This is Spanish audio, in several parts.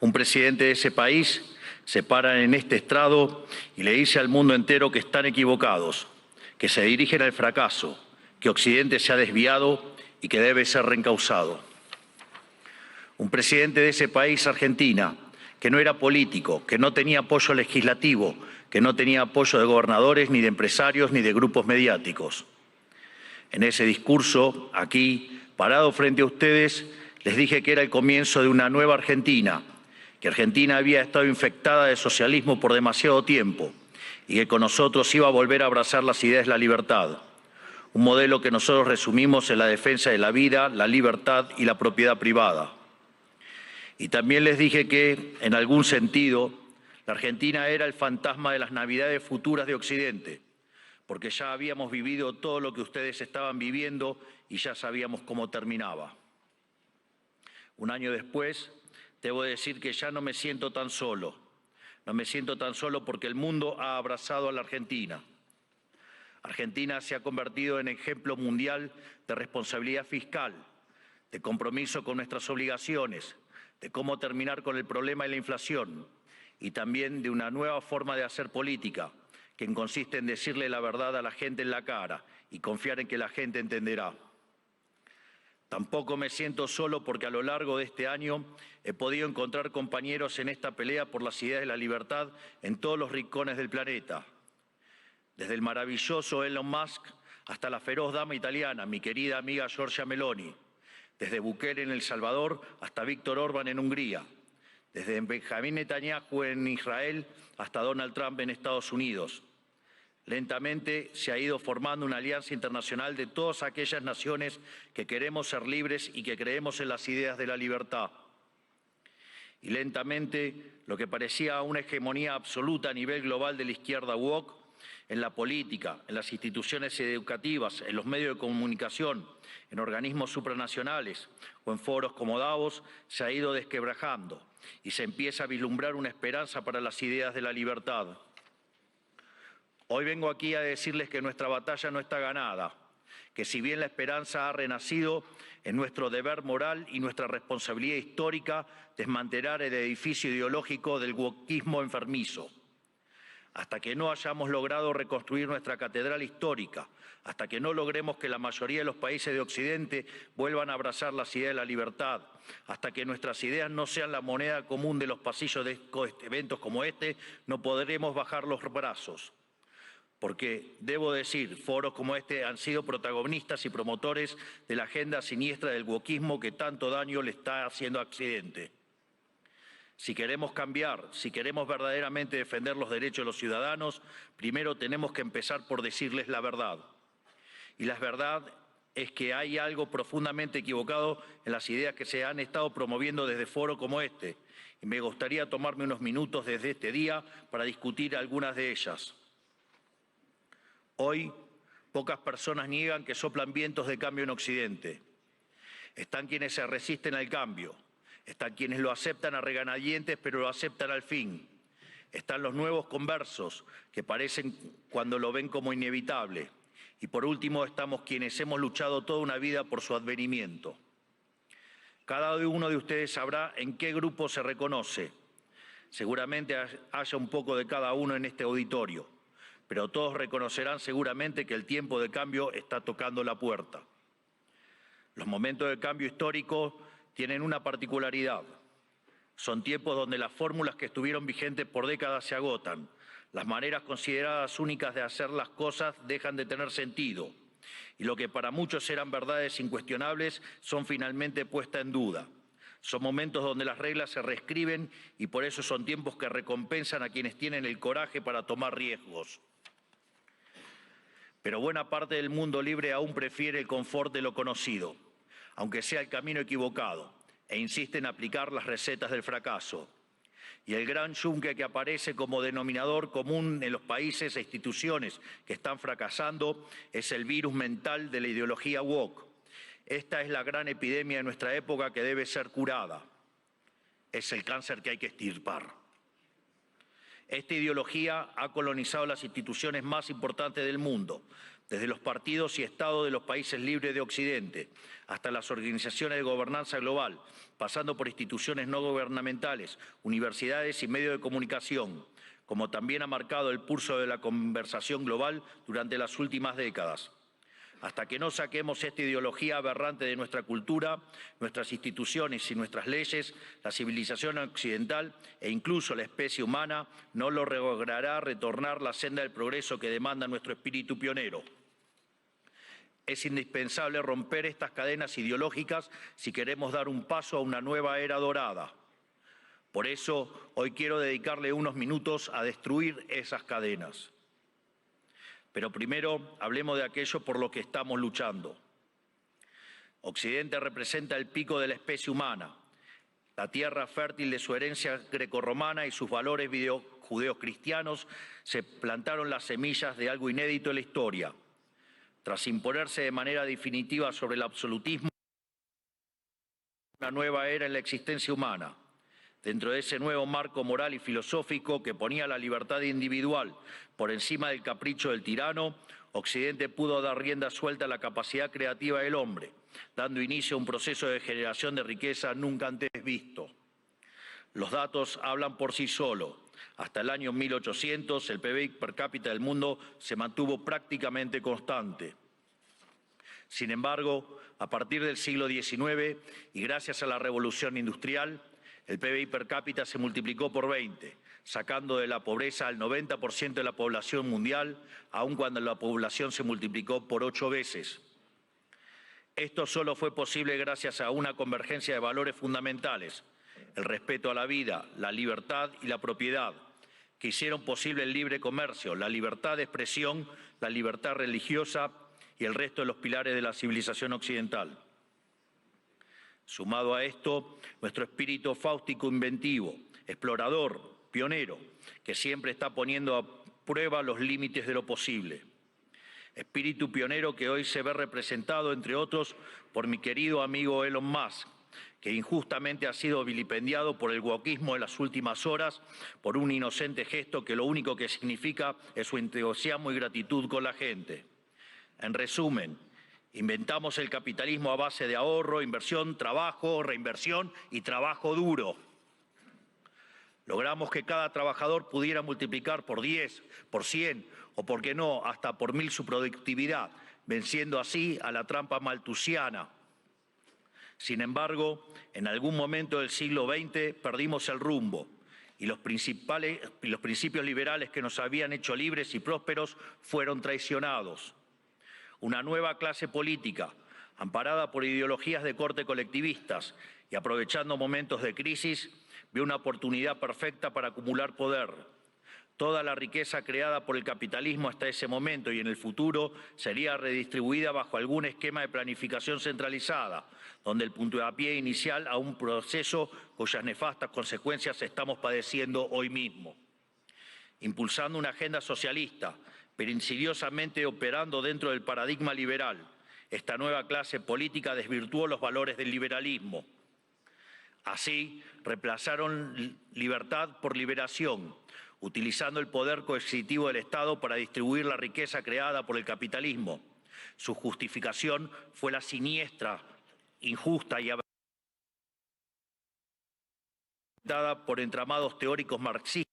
Un presidente de ese país se para en este estrado y le dice al mundo entero que están equivocados, que se dirigen al fracaso, que Occidente se ha desviado y que debe ser reencauzado. Un presidente de ese país, Argentina, que no era político, que no tenía apoyo legislativo, que no tenía apoyo de gobernadores, ni de empresarios, ni de grupos mediáticos. En ese discurso, aquí, parado frente a ustedes, les dije que era el comienzo de una nueva Argentina, que Argentina había estado infectada de socialismo por demasiado tiempo y que con nosotros iba a volver a abrazar las ideas de la libertad. Un modelo que nosotros resumimos en la defensa de la vida, la libertad y la propiedad privada. Y también les dije que, en algún sentido, la Argentina era el fantasma de las Navidades futuras de Occidente, porque ya habíamos vivido todo lo que ustedes estaban viviendo y ya sabíamos cómo terminaba. Un año después, debo decir que ya no me siento tan solo. No me siento tan solo porque el mundo ha abrazado a la Argentina. Argentina se ha convertido en ejemplo mundial de responsabilidad fiscal, de compromiso con nuestras obligaciones, de cómo terminar con el problema de la inflación y también de una nueva forma de hacer política, que consiste en decirle la verdad a la gente en la cara y confiar en que la gente entenderá. Tampoco me siento solo porque a lo largo de este año he podido encontrar compañeros en esta pelea por las ideas de la libertad en todos los rincones del planeta. Desde el maravilloso Elon Musk hasta la feroz dama italiana, mi querida amiga Giorgia Meloni. Desde Bukele en El Salvador hasta Víctor Orbán en Hungría. Desde Benjamín Netanyahu en Israel hasta Donald Trump en Estados Unidos. Lentamente se ha ido formando una alianza internacional de todas aquellas naciones que queremos ser libres y que creemos en las ideas de la libertad. Y lentamente lo que parecía una hegemonía absoluta a nivel global de la izquierda woke, en la política, en las instituciones educativas, en los medios de comunicación, en organismos supranacionales o en foros como Davos, se ha ido desquebrajando y se empieza a vislumbrar una esperanza para las ideas de la libertad. Hoy vengo aquí a decirles que nuestra batalla no está ganada, que si bien la esperanza ha renacido, es nuestro deber moral y nuestra responsabilidad histórica desmantelar el edificio ideológico del wokismo enfermizo. Hasta que no hayamos logrado reconstruir nuestra catedral histórica, hasta que no logremos que la mayoría de los países de Occidente vuelvan a abrazar las ideas de la libertad, hasta que nuestras ideas no sean la moneda común de los pasillos de eventos como este, no podremos bajar los brazos. Porque, debo decir, foros como este han sido protagonistas y promotores de la agenda siniestra del wokismo que tanto daño le está haciendo a Occidente. Si queremos cambiar, si queremos verdaderamente defender los derechos de los ciudadanos, primero tenemos que empezar por decirles la verdad. Y la verdad es que hay algo profundamente equivocado en las ideas que se han estado promoviendo desde foros como este. Y me gustaría tomarme unos minutos desde este día para discutir algunas de ellas. Hoy, pocas personas niegan que soplan vientos de cambio en Occidente. Están quienes se resisten al cambio. Están quienes lo aceptan a regañadientes, pero lo aceptan al fin. Están los nuevos conversos, que parecen cuando lo ven como inevitable. Y por último, estamos quienes hemos luchado toda una vida por su advenimiento. Cada uno de ustedes sabrá en qué grupo se reconoce. Seguramente haya un poco de cada uno en este auditorio, pero todos reconocerán seguramente que el tiempo de cambio está tocando la puerta. Los momentos de cambio histórico tienen una particularidad. Son tiempos donde las fórmulas que estuvieron vigentes por décadas se agotan. Las maneras consideradas únicas de hacer las cosas dejan de tener sentido. Y lo que para muchos eran verdades incuestionables son finalmente puestas en duda. Son momentos donde las reglas se reescriben y por eso son tiempos que recompensan a quienes tienen el coraje para tomar riesgos. Pero buena parte del mundo libre aún prefiere el confort de lo conocido, aunque sea el camino equivocado, e insiste en aplicar las recetas del fracaso. Y el gran yunque que aparece como denominador común en los países e instituciones que están fracasando es el virus mental de la ideología woke. Esta es la gran epidemia de nuestra época que debe ser curada. Es el cáncer que hay que extirpar. Esta ideología ha colonizado las instituciones más importantes del mundo, desde los partidos y estados de los países libres de Occidente, hasta las organizaciones de gobernanza global, pasando por instituciones no gubernamentales, universidades y medios de comunicación, como también ha marcado el pulso de la conversación global durante las últimas décadas. Hasta que no saquemos esta ideología aberrante de nuestra cultura, nuestras instituciones y nuestras leyes, la civilización occidental e incluso la especie humana no logrará retornar la senda del progreso que demanda nuestro espíritu pionero. Es indispensable romper estas cadenas ideológicas si queremos dar un paso a una nueva era dorada. Por eso, hoy quiero dedicarle unos minutos a destruir esas cadenas. Pero primero, hablemos de aquello por lo que estamos luchando. Occidente representa el pico de la especie humana, la tierra fértil de su herencia grecorromana y sus valores judeocristianos se plantaron las semillas de algo inédito en la historia. Tras imponerse de manera definitiva sobre el absolutismo, una nueva era en la existencia humana. Dentro de ese nuevo marco moral y filosófico que ponía la libertad individual por encima del capricho del tirano, Occidente pudo dar rienda suelta a la capacidad creativa del hombre, dando inicio a un proceso de generación de riqueza nunca antes visto. Los datos hablan por sí solos. Hasta el año 1800, el PBI per cápita del mundo se mantuvo prácticamente constante. Sin embargo, a partir del siglo XIX y gracias a la revolución industrial, el PBI per cápita se multiplicó por 20, sacando de la pobreza al 90% de la población mundial, aun cuando la población se multiplicó por 8 veces. Esto solo fue posible gracias a una convergencia de valores fundamentales, el respeto a la vida, la libertad y la propiedad, que hicieron posible el libre comercio, la libertad de expresión, la libertad religiosa y el resto de los pilares de la civilización occidental. Sumado a esto, nuestro espíritu fáustico inventivo, explorador, pionero, que siempre está poniendo a prueba los límites de lo posible. Espíritu pionero que hoy se ve representado, entre otros, por mi querido amigo Elon Musk, que injustamente ha sido vilipendiado por el wokismo en las últimas horas por un inocente gesto que lo único que significa es su entusiasmo y gratitud con la gente. En resumen, inventamos el capitalismo a base de ahorro, inversión, trabajo, reinversión y trabajo duro. Logramos que cada trabajador pudiera multiplicar por 10, por 100 o, por qué no, hasta por 1000 su productividad, venciendo así a la trampa malthusiana. Sin embargo, en algún momento del siglo XX perdimos el rumbo y los principios liberales que nos habían hecho libres y prósperos fueron traicionados. Una nueva clase política, amparada por ideologías de corte colectivistas y aprovechando momentos de crisis, vio una oportunidad perfecta para acumular poder. Toda la riqueza creada por el capitalismo hasta ese momento y en el futuro sería redistribuida bajo algún esquema de planificación centralizada, donde el puntapié inicial a un proceso cuyas nefastas consecuencias estamos padeciendo hoy mismo. Impulsando una agenda socialista, pero insidiosamente operando dentro del paradigma liberal, esta nueva clase política desvirtuó los valores del liberalismo. Así, reemplazaron libertad por liberación, utilizando el poder coercitivo del Estado para distribuir la riqueza creada por el capitalismo. Su justificación fue la siniestra, injusta y dada por entramados teóricos marxistas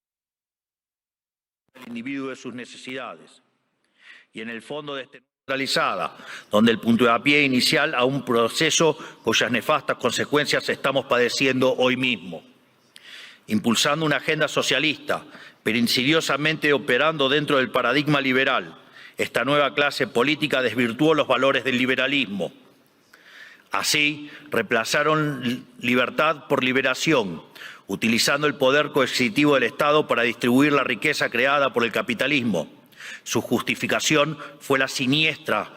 del individuo de sus necesidades. Y en el fondo de este centralizada, donde el puntapié inicial a un proceso cuyas nefastas consecuencias estamos padeciendo hoy mismo. Impulsando una agenda socialista, pero insidiosamente operando dentro del paradigma liberal, esta nueva clase política desvirtuó los valores del liberalismo. Así, reemplazaron libertad por liberación, utilizando el poder coercitivo del Estado para distribuir la riqueza creada por el capitalismo. Su justificación fue la siniestra,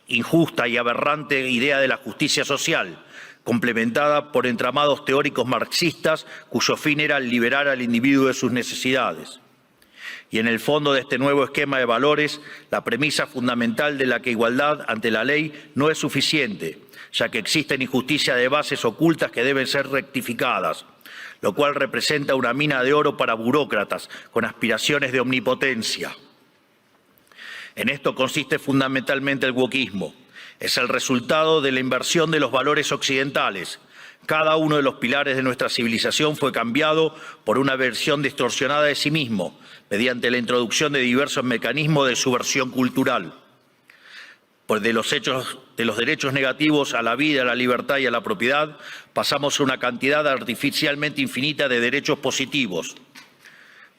injusta y aberrante idea de la justicia social, complementada por entramados teóricos marxistas cuyo fin era liberar al individuo de sus necesidades. Y en el fondo de este nuevo esquema de valores, la premisa fundamental de la que igualdad ante la ley no es suficiente, ya que existen injusticias de bases ocultas que deben ser rectificadas, lo cual representa una mina de oro para burócratas con aspiraciones de omnipotencia. En esto consiste fundamentalmente el wokismo. Es el resultado de la inversión de los valores occidentales. Cada uno de los pilares de nuestra civilización fue cambiado por una versión distorsionada de sí mismo, mediante la introducción de diversos mecanismos de subversión cultural. De los derechos negativos a la vida, a la libertad y a la propiedad, pasamos a una cantidad artificialmente infinita de derechos positivos.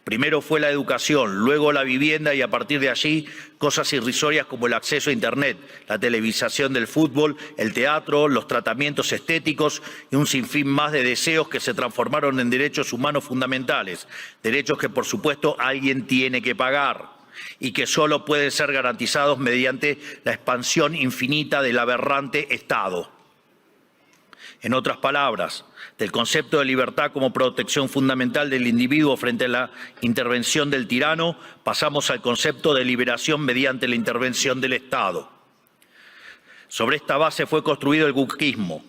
Primero fue la educación, luego la vivienda y a partir de allí cosas irrisorias como el acceso a Internet, la televisación del fútbol, el teatro, los tratamientos estéticos y un sinfín más de deseos que se transformaron en derechos humanos fundamentales, derechos que por supuesto alguien tiene que pagar y que solo pueden ser garantizados mediante la expansión infinita del aberrante Estado. En otras palabras, del concepto de libertad como protección fundamental del individuo frente a la intervención del tirano, pasamos al concepto de liberación mediante la intervención del Estado. Sobre esta base fue construido el wokismo,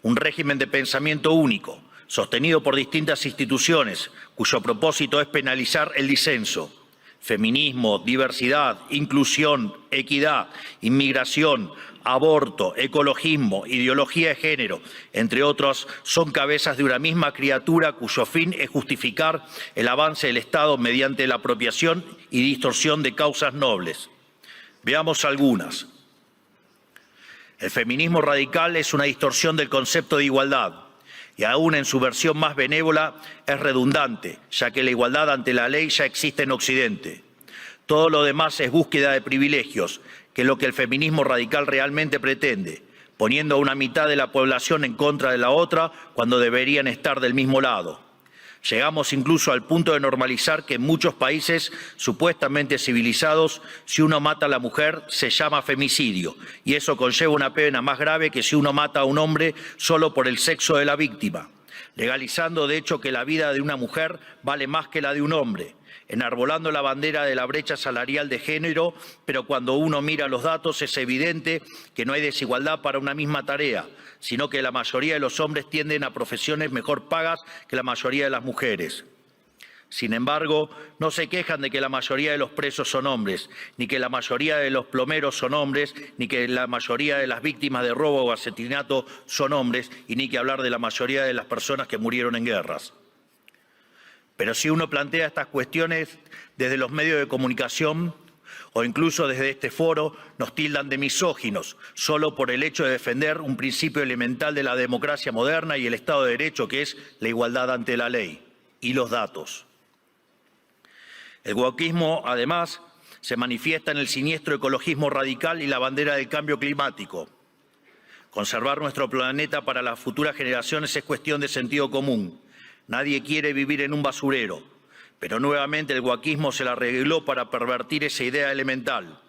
un régimen de pensamiento único, sostenido por distintas instituciones, cuyo propósito es penalizar el disenso. Feminismo, diversidad, inclusión, equidad, inmigración, aborto, ecologismo, ideología de género, entre otros, son cabezas de una misma criatura cuyo fin es justificar el avance del Estado mediante la apropiación y distorsión de causas nobles. Veamos algunas. El feminismo radical es una distorsión del concepto de igualdad y aún en su versión más benévola es redundante, ya que la igualdad ante la ley ya existe en Occidente. Todo lo demás es búsqueda de privilegios, que es lo que el feminismo radical realmente pretende, poniendo a una mitad de la población en contra de la otra cuando deberían estar del mismo lado. Llegamos incluso al punto de normalizar que en muchos países supuestamente civilizados, si uno mata a la mujer, se llama femicidio, y eso conlleva una pena más grave que si uno mata a un hombre solo por el sexo de la víctima, legalizando de hecho que la vida de una mujer vale más que la de un hombre, enarbolando la bandera de la brecha salarial de género, pero cuando uno mira los datos es evidente que no hay desigualdad para una misma tarea, sino que la mayoría de los hombres tienden a profesiones mejor pagas que la mayoría de las mujeres. Sin embargo, no se quejan de que la mayoría de los presos son hombres, ni que la mayoría de los plomeros son hombres, ni que la mayoría de las víctimas de robo o asesinato son hombres, y ni que hablar de la mayoría de las personas que murieron en guerras. Pero si uno plantea estas cuestiones desde los medios de comunicación o incluso desde este foro, nos tildan de misóginos, solo por el hecho de defender un principio elemental de la democracia moderna y el Estado de Derecho, que es la igualdad ante la ley y los datos. El wokismo, además, se manifiesta en el siniestro ecologismo radical y la bandera del cambio climático. Conservar nuestro planeta para las futuras generaciones es cuestión de sentido común. Nadie quiere vivir en un basurero, pero nuevamente el wokismo se la arregló para pervertir esa idea elemental.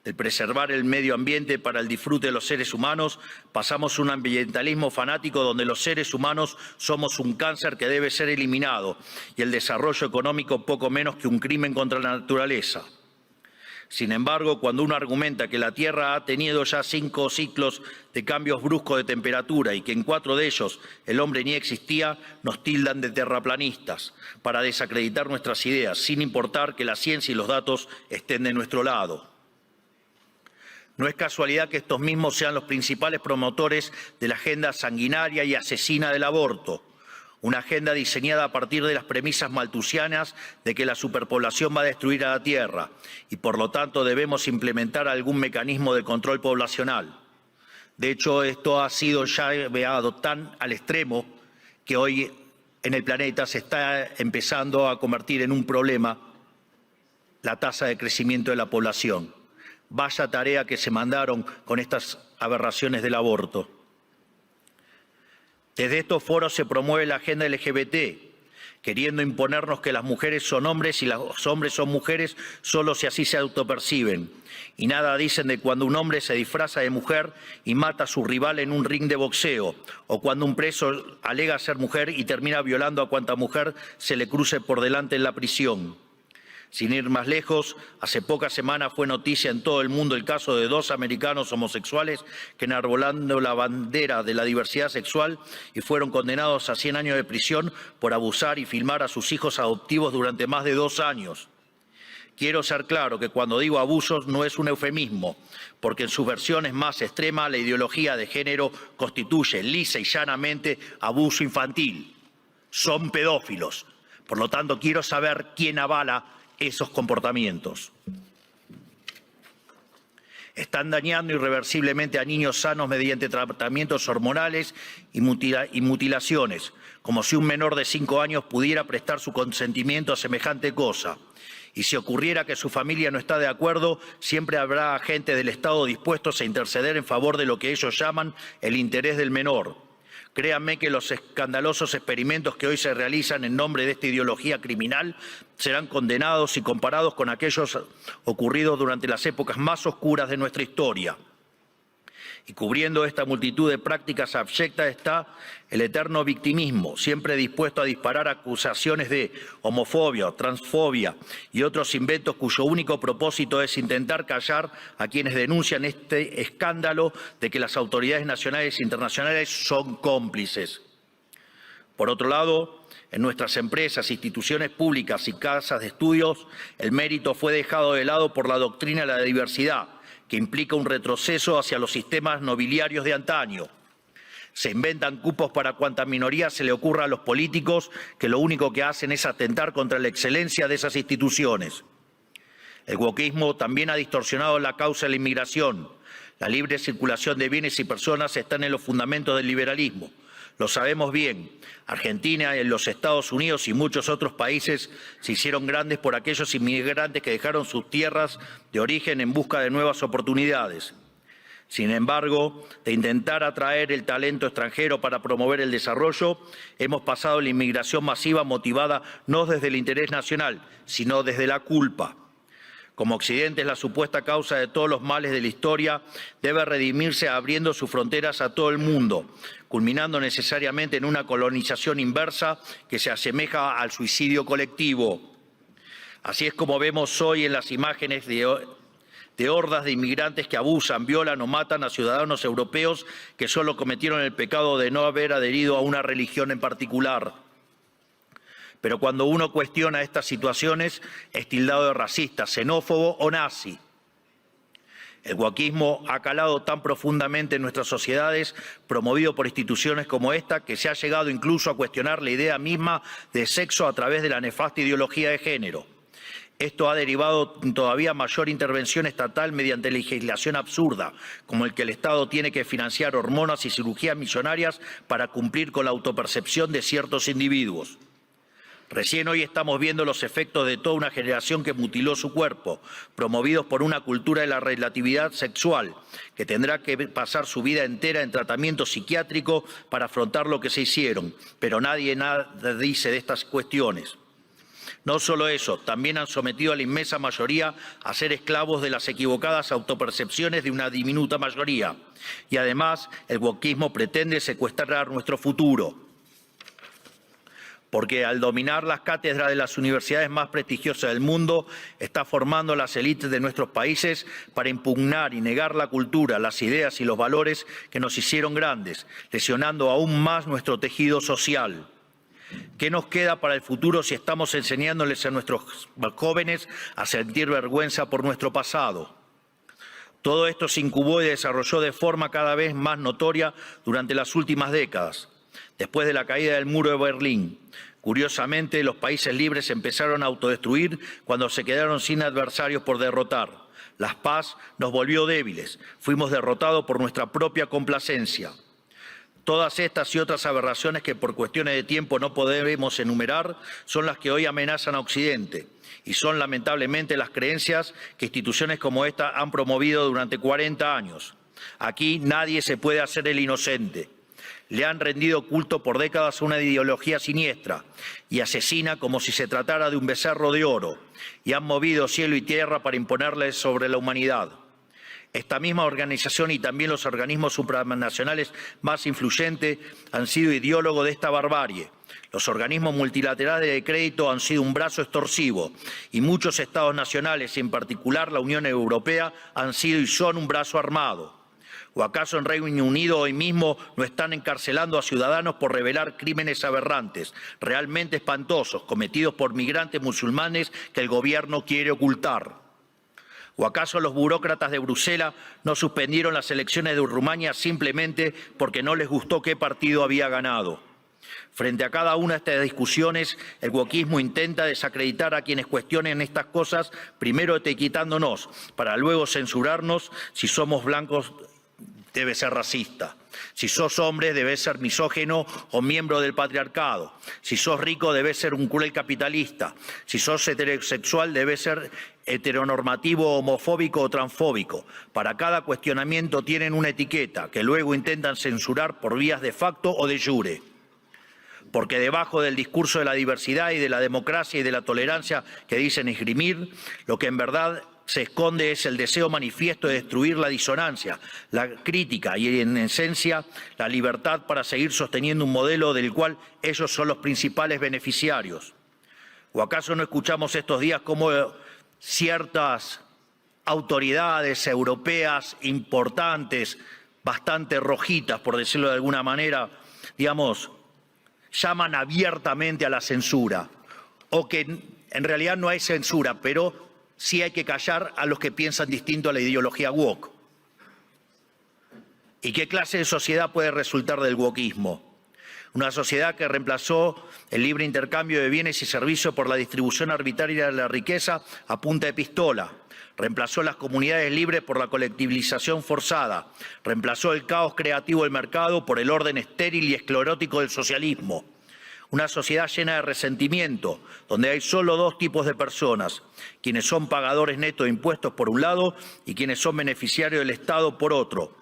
De preservar el medio ambiente para el disfrute de los seres humanos, pasamos a un ambientalismo fanático donde los seres humanos somos un cáncer que debe ser eliminado y el desarrollo económico poco menos que un crimen contra la naturaleza. Sin embargo, cuando uno argumenta que la Tierra ha tenido ya 5 ciclos de cambios bruscos de temperatura y que en 4 de ellos el hombre ni existía, nos tildan de terraplanistas para desacreditar nuestras ideas, sin importar que la ciencia y los datos estén de nuestro lado. No es casualidad que estos mismos sean los principales promotores de la agenda sanguinaria y asesina del aborto. Una agenda diseñada a partir de las premisas malthusianas de que la superpoblación va a destruir a la Tierra y por lo tanto debemos implementar algún mecanismo de control poblacional. De hecho, esto ha sido ya llevado tan al extremo que hoy en el planeta se está empezando a convertir en un problema la tasa de crecimiento de la población. Vaya tarea que se mandaron con estas aberraciones del aborto. Desde estos foros se promueve la agenda LGBT, queriendo imponernos que las mujeres son hombres y los hombres son mujeres solo si así se autoperciben. Y nada dicen de cuando un hombre se disfraza de mujer y mata a su rival en un ring de boxeo, o cuando un preso alega ser mujer y termina violando a cuanta mujer se le cruce por delante en la prisión. Sin ir más lejos, hace pocas semanas fue noticia en todo el mundo el caso de 2 americanos homosexuales que enarbolando la bandera de la diversidad sexual y fueron condenados a 100 años de prisión por abusar y filmar a sus hijos adoptivos durante más de 2 años. Quiero ser claro que cuando digo abusos no es un eufemismo, porque en sus versiones más extremas la ideología de género constituye lisa y llanamente abuso infantil. Son pedófilos. Por lo tanto, quiero saber quién avala esos comportamientos. Están dañando irreversiblemente a niños sanos mediante tratamientos hormonales y mutilaciones, como si un menor de 5 años pudiera prestar su consentimiento a semejante cosa. Y si ocurriera que su familia no está de acuerdo, siempre habrá agentes del Estado dispuestos a interceder en favor de lo que ellos llaman el interés del menor. Créanme que los escandalosos experimentos que hoy se realizan en nombre de esta ideología criminal serán condenados y comparados con aquellos ocurridos durante las épocas más oscuras de nuestra historia. Y cubriendo esta multitud de prácticas abyectas está el eterno victimismo, siempre dispuesto a disparar acusaciones de homofobia, transfobia y otros inventos cuyo único propósito es intentar callar a quienes denuncian este escándalo de que las autoridades nacionales e internacionales son cómplices. Por otro lado, en nuestras empresas, instituciones públicas y casas de estudios, el mérito fue dejado de lado por la doctrina de la diversidad, que implica un retroceso hacia los sistemas nobiliarios de antaño. Se inventan cupos para cuanta minoría se le ocurra a los políticos, que lo único que hacen es atentar contra la excelencia de esas instituciones. El wokismo también ha distorsionado la causa de la inmigración. La libre circulación de bienes y personas están en los fundamentos del liberalismo. Lo sabemos bien. Argentina, en los Estados Unidos y muchos otros países se hicieron grandes por aquellos inmigrantes que dejaron sus tierras de origen en busca de nuevas oportunidades. Sin embargo, de intentar atraer el talento extranjero para promover el desarrollo, hemos pasado a la inmigración masiva motivada no desde el interés nacional, sino desde la culpa. Como Occidente es la supuesta causa de todos los males de la historia, debe redimirse abriendo sus fronteras a todo el mundo, culminando necesariamente en una colonización inversa que se asemeja al suicidio colectivo. Así es como vemos hoy en las imágenes de hordas de inmigrantes que abusan, violan o matan a ciudadanos europeos que solo cometieron el pecado de no haber adherido a una religión en particular. Pero cuando uno cuestiona estas situaciones, es tildado de racista, xenófobo o nazi. El wokismo ha calado tan profundamente en nuestras sociedades, promovido por instituciones como esta, que se ha llegado incluso a cuestionar la idea misma de sexo a través de la nefasta ideología de género. Esto ha derivado en todavía mayor intervención estatal mediante legislación absurda, como el que el Estado tiene que financiar hormonas y cirugías millonarias para cumplir con la autopercepción de ciertos individuos. Recién hoy estamos viendo los efectos de toda una generación que mutiló su cuerpo, promovidos por una cultura de la relatividad sexual, que tendrá que pasar su vida entera en tratamiento psiquiátrico para afrontar lo que se hicieron, pero nadie nada dice de estas cuestiones. No solo eso, también han sometido a la inmensa mayoría a ser esclavos de las equivocadas autopercepciones de una diminuta mayoría. Y además, el wokismo pretende secuestrar nuestro futuro. Porque al dominar las cátedras de las universidades más prestigiosas del mundo, está formando las élites de nuestros países para impugnar y negar la cultura, las ideas y los valores que nos hicieron grandes, lesionando aún más nuestro tejido social. ¿Qué nos queda para el futuro si estamos enseñándoles a nuestros jóvenes a sentir vergüenza por nuestro pasado? Todo esto se incubó y desarrolló de forma cada vez más notoria durante las últimas décadas. Después de la caída del muro de Berlín, curiosamente, los países libres empezaron a autodestruir cuando se quedaron sin adversarios por derrotar. La paz nos volvió débiles, fuimos derrotados por nuestra propia complacencia. Todas estas y otras aberraciones que por cuestiones de tiempo no podemos enumerar son las que hoy amenazan a Occidente y son lamentablemente las creencias que instituciones como esta han promovido durante 40 años. Aquí nadie se puede hacer el inocente. Le han rendido culto por décadas a una ideología siniestra y asesina como si se tratara de un becerro de oro, y han movido cielo y tierra para imponerle sobre la humanidad. Esta misma organización y también los organismos supranacionales más influyentes han sido ideólogos de esta barbarie. Los organismos multilaterales de crédito han sido un brazo extorsivo y muchos estados nacionales, y en particular la Unión Europea, han sido y son un brazo armado. ¿O acaso en Reino Unido hoy mismo no están encarcelando a ciudadanos por revelar crímenes aberrantes, realmente espantosos, cometidos por migrantes musulmanes que el gobierno quiere ocultar? ¿O acaso los burócratas de Bruselas no suspendieron las elecciones de Rumania simplemente porque no les gustó qué partido había ganado? Frente a cada una de estas discusiones, el wokismo intenta desacreditar a quienes cuestionen estas cosas, primero etiquetándonos, para luego censurarnos. Si somos blancos, debe ser racista. Si sos hombre, debes ser misógino o miembro del patriarcado. Si sos rico, debes ser un cruel capitalista. Si sos heterosexual, debes ser heteronormativo, homofóbico o transfóbico. Para cada cuestionamiento tienen una etiqueta que luego intentan censurar por vías de facto o de jure. Porque debajo del discurso de la diversidad y de la democracia y de la tolerancia que dicen esgrimir, lo que en verdad se esconde es el deseo manifiesto de destruir la disonancia, la crítica y, en esencia, la libertad para seguir sosteniendo un modelo del cual ellos son los principales beneficiarios. ¿O acaso no escuchamos estos días cómo ciertas autoridades europeas importantes, bastante rojitas, por decirlo de alguna manera, llaman abiertamente a la censura, o que en realidad no hay censura, pero sí hay que callar a los que piensan distinto a la ideología woke? ¿Y qué clase de sociedad puede resultar del wokismo? Una sociedad que reemplazó el libre intercambio de bienes y servicios por la distribución arbitraria de la riqueza a punta de pistola. Reemplazó las comunidades libres por la colectivización forzada. Reemplazó el caos creativo del mercado por el orden estéril y esclerótico del socialismo. Una sociedad llena de resentimiento, donde hay solo dos tipos de personas: quienes son pagadores netos de impuestos por un lado y quienes son beneficiarios del Estado por otro.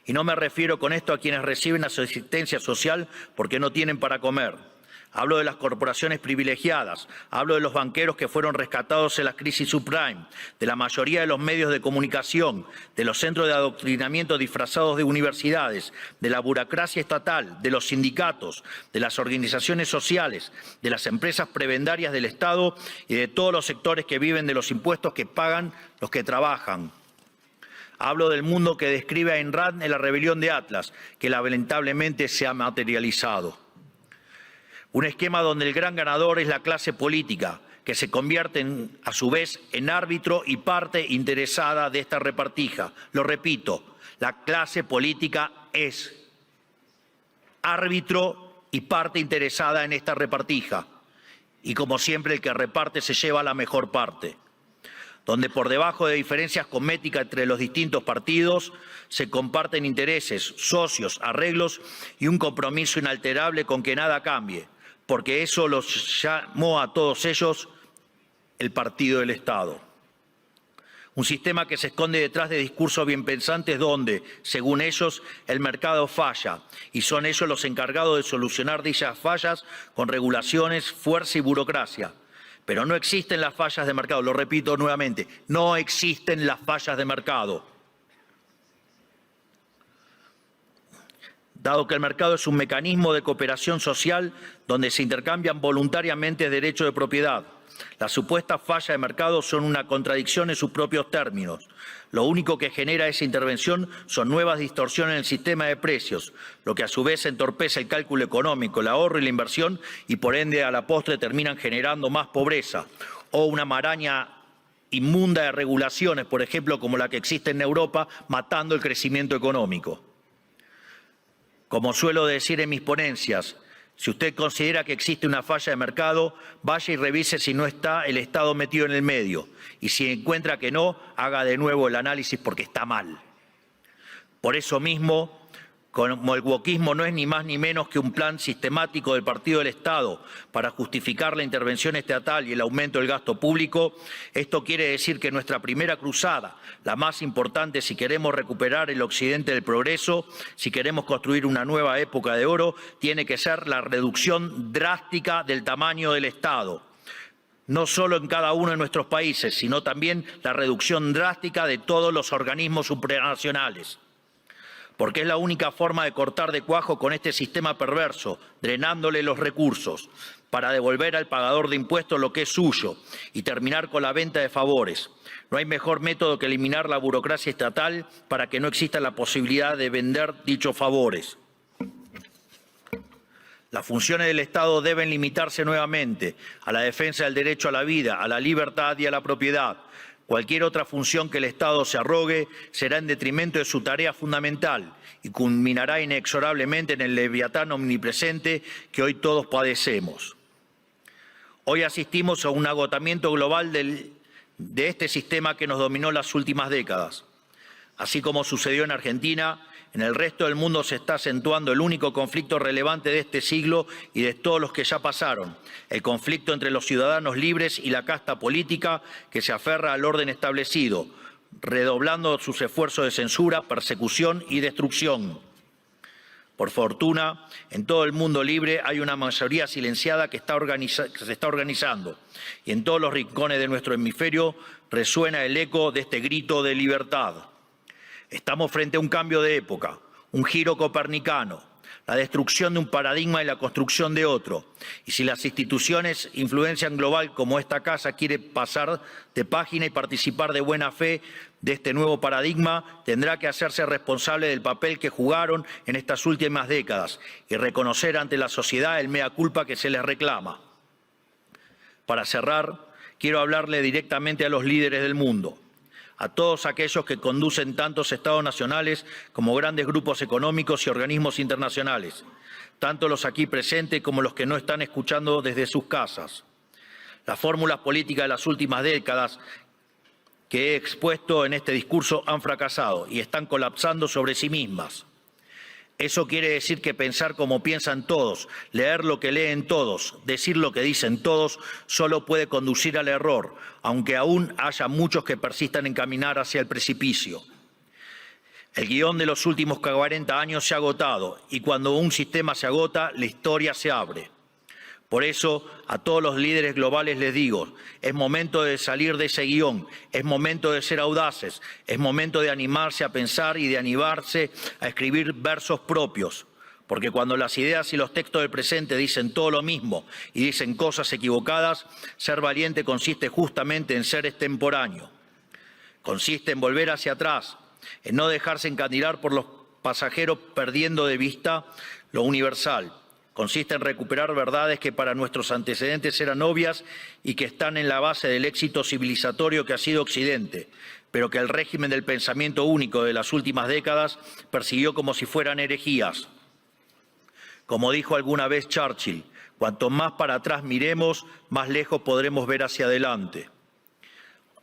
Y no me refiero con esto a quienes reciben asistencia social porque no tienen para comer. Hablo de las corporaciones privilegiadas, hablo de los banqueros que fueron rescatados en la crisis subprime, de la mayoría de los medios de comunicación, de los centros de adoctrinamiento disfrazados de universidades, de la burocracia estatal, de los sindicatos, de las organizaciones sociales, de las empresas prebendarias del Estado y de todos los sectores que viven de los impuestos que pagan los que trabajan. Hablo del mundo que describe Ayn Rand en La rebelión de Atlas, que lamentablemente se ha materializado. Un esquema donde el gran ganador es la clase política, que se convierte a su vez en árbitro y parte interesada de esta repartija. Lo repito, la clase política es árbitro y parte interesada en esta repartija. Y como siempre, el que reparte se lleva la mejor parte. Donde por debajo de diferencias cosméticas entre los distintos partidos se comparten intereses, socios, arreglos y un compromiso inalterable con que nada cambie, porque eso los llamó a todos ellos el partido del Estado. Un sistema que se esconde detrás de discursos bien pensantes donde, según ellos, el mercado falla y son ellos los encargados de solucionar dichas fallas con regulaciones, fuerza y burocracia. Pero no existen las fallas de mercado, lo repito nuevamente, no existen las fallas de mercado. Dado que el mercado es un mecanismo de cooperación social donde se intercambian voluntariamente derechos de propiedad, las supuestas fallas de mercado son una contradicción en sus propios términos. Lo único que genera esa intervención son nuevas distorsiones en el sistema de precios, lo que a su vez entorpece el cálculo económico, el ahorro y la inversión y por ende a la postre terminan generando más pobreza o una maraña inmunda de regulaciones, por ejemplo, como la que existe en Europa, matando el crecimiento económico. Como suelo decir en mis ponencias, si usted considera que existe una falla de mercado, vaya y revise si no está el Estado metido en el medio. Y si encuentra que no, haga de nuevo el análisis porque está mal. Por eso mismo, como el wokismo no es ni más ni menos que un plan sistemático del Partido del Estado para justificar la intervención estatal y el aumento del gasto público, esto quiere decir que nuestra primera cruzada, la más importante si queremos recuperar el occidente del progreso, si queremos construir una nueva época de oro, tiene que ser la reducción drástica del tamaño del Estado. No solo en cada uno de nuestros países, sino también la reducción drástica de todos los organismos supranacionales. Porque es la única forma de cortar de cuajo con este sistema perverso, drenándole los recursos. para devolver al pagador de impuestos lo que es suyo y terminar con la venta de favores. No hay mejor método que eliminar la burocracia estatal para que no exista la posibilidad de vender dichos favores. Las funciones del Estado deben limitarse nuevamente a la defensa del derecho a la vida, a la libertad y a la propiedad. Cualquier otra función que el Estado se arrogue será en detrimento de su tarea fundamental y culminará inexorablemente en el leviatán omnipresente que hoy todos padecemos. Hoy asistimos a un agotamiento global de este sistema que nos dominó las últimas décadas. Así como sucedió en Argentina, en el resto del mundo se está acentuando el único conflicto relevante de este siglo y de todos los que ya pasaron, el conflicto entre los ciudadanos libres y la casta política que se aferra al orden establecido, redoblando sus esfuerzos de censura, persecución y destrucción. Por fortuna, en todo el mundo libre hay una mayoría silenciada que se está organizando y en todos los rincones de nuestro hemisferio resuena el eco de este grito de libertad. Estamos frente a un cambio de época, un giro copernicano, la destrucción de un paradigma y la construcción de otro. Y si las instituciones influencian global como esta casa quiere pasar de página y participar de buena fe de este nuevo paradigma, tendrá que hacerse responsable del papel que jugaron en estas últimas décadas y reconocer ante la sociedad el mea culpa que se les reclama. Para cerrar, quiero hablarle directamente a los líderes del mundo, a todos aquellos que conducen tantos estados nacionales como grandes grupos económicos y organismos internacionales, tanto los aquí presentes como los que no están escuchando desde sus casas. Las fórmulas políticas de las últimas décadas que he expuesto en este discurso han fracasado y están colapsando sobre sí mismas. Eso quiere decir que pensar como piensan todos, leer lo que leen todos, decir lo que dicen todos, solo puede conducir al error, aunque aún haya muchos que persistan en caminar hacia el precipicio. El guión de los últimos 40 años se ha agotado y cuando un sistema se agota, la historia se abre. Por eso, a todos los líderes globales les digo, es momento de salir de ese guión, es momento de ser audaces, es momento de animarse a pensar y de animarse a escribir versos propios. Porque cuando las ideas y los textos del presente dicen todo lo mismo y dicen cosas equivocadas, ser valiente consiste justamente en ser extemporáneo. Consiste en volver hacia atrás, en no dejarse encandilar por los pasajeros perdiendo de vista lo universal. Consiste en recuperar verdades que para nuestros antecedentes eran obvias y que están en la base del éxito civilizatorio que ha sido Occidente, pero que el régimen del pensamiento único de las últimas décadas persiguió como si fueran herejías. Como dijo alguna vez Churchill, cuanto más para atrás miremos, más lejos podremos ver hacia adelante.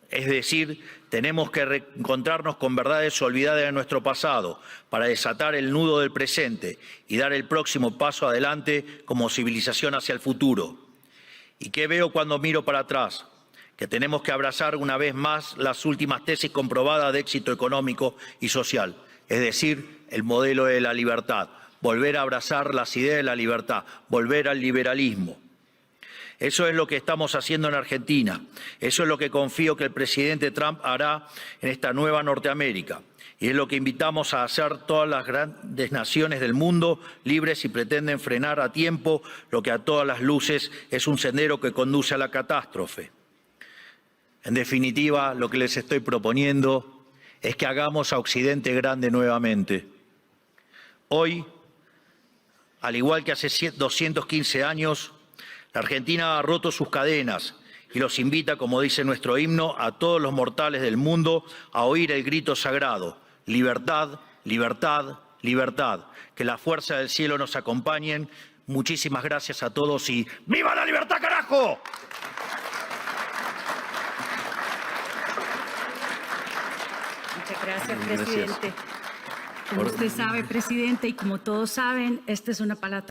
Es decir, tenemos que reencontrarnos con verdades olvidadas de nuestro pasado para desatar el nudo del presente y dar el próximo paso adelante como civilización hacia el futuro. ¿Y qué veo cuando miro para atrás? Que tenemos que abrazar una vez más las últimas tesis comprobadas de éxito económico y social, es decir, el modelo de la libertad, volver a abrazar las ideas de la libertad, volver al liberalismo. Eso es lo que estamos haciendo en Argentina. Eso es lo que confío que el presidente Trump hará en esta nueva Norteamérica. Y es lo que invitamos a hacer todas las grandes naciones del mundo, libres si pretenden frenar a tiempo lo que a todas las luces es un sendero que conduce a la catástrofe. En definitiva, lo que les estoy proponiendo es que hagamos a Occidente grande nuevamente. Hoy, al igual que hace 215 años, la Argentina ha roto sus cadenas y los invita, como dice nuestro himno, a todos los mortales del mundo a oír el grito sagrado: libertad, libertad, libertad. Que la fuerza del cielo nos acompañen. Muchísimas gracias a todos y ¡viva la libertad, carajo! Muchas gracias, presidente. Como usted sabe, presidente, y como todos saben, esta es una palabra